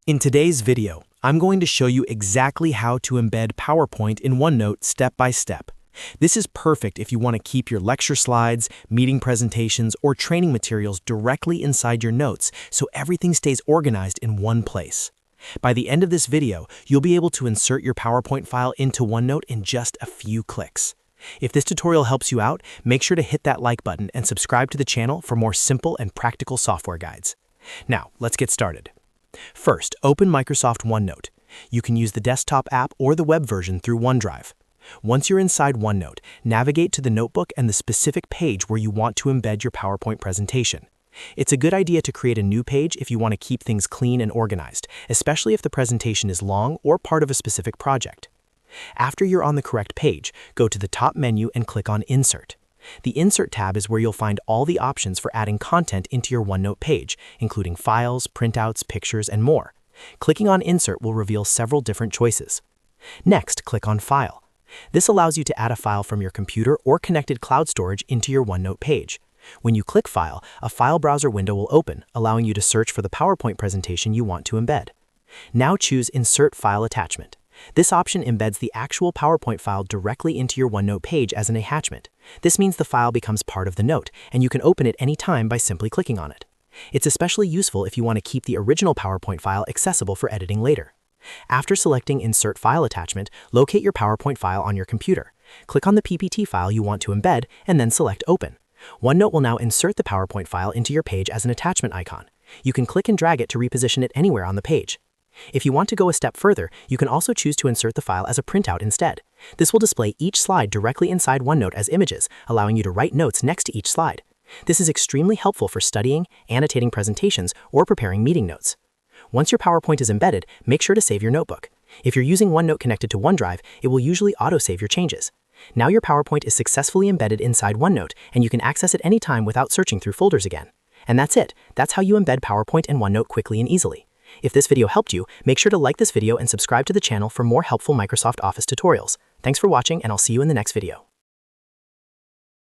In today's video, I'm going to show you exactly how to embed PowerPoint in OneNote step by step. This is perfect if you want to keep your lecture slides, meeting presentations, or training materials directly inside your notes so everything stays organized in one place. By the end of this video, you'll be able to insert your PowerPoint file into OneNote in just a few clicks. If this tutorial helps you out, make sure to hit that like button and subscribe to the channel for more simple and practical software guides. Now, let's get started. First, open Microsoft OneNote. You can use the desktop app or the web version through OneDrive. Once you're inside OneNote, navigate to the notebook and the specific page where you want to embed your PowerPoint presentation. It's a good idea to create a new page if you want to keep things clean and organized, especially if the presentation is long or part of a specific project. After you're on the correct page, go to the top menu and click on Insert. The Insert tab is where you'll find all the options for adding content into your OneNote page, including files, printouts, pictures, and more. Clicking on Insert will reveal several different choices. Next, click on File. This allows you to add a file from your computer or connected cloud storage into your OneNote page. When you click File, a file browser window will open, allowing you to search for the PowerPoint presentation you want to embed. Now choose Insert File Attachment. This option embeds the actual PowerPoint file directly into your OneNote page as an attachment. This means the file becomes part of the note, and you can open it anytime by simply clicking on it. It's especially useful if you want to keep the original PowerPoint file accessible for editing later. After selecting Insert File Attachment, locate your PowerPoint file on your computer. Click on the PPT file you want to embed, and then select Open. OneNote will now insert the PowerPoint file into your page as an attachment icon. You can click and drag it to reposition it anywhere on the page. If you want to go a step further, you can also choose to insert the file as a printout instead. This will display each slide directly inside OneNote as images, allowing you to write notes next to each slide. This is extremely helpful for studying, annotating presentations, or preparing meeting notes. Once your PowerPoint is embedded, make sure to save your notebook. If you're using OneNote connected to OneDrive, it will usually auto-save your changes. Now your PowerPoint is successfully embedded inside OneNote, and you can access it anytime without searching through folders again. And that's it. That's how you embed PowerPoint and OneNote quickly and easily. If this video helped you, make sure to like this video and subscribe to the channel for more helpful Microsoft Office tutorials. Thanks for watching, and I'll see you in the next video.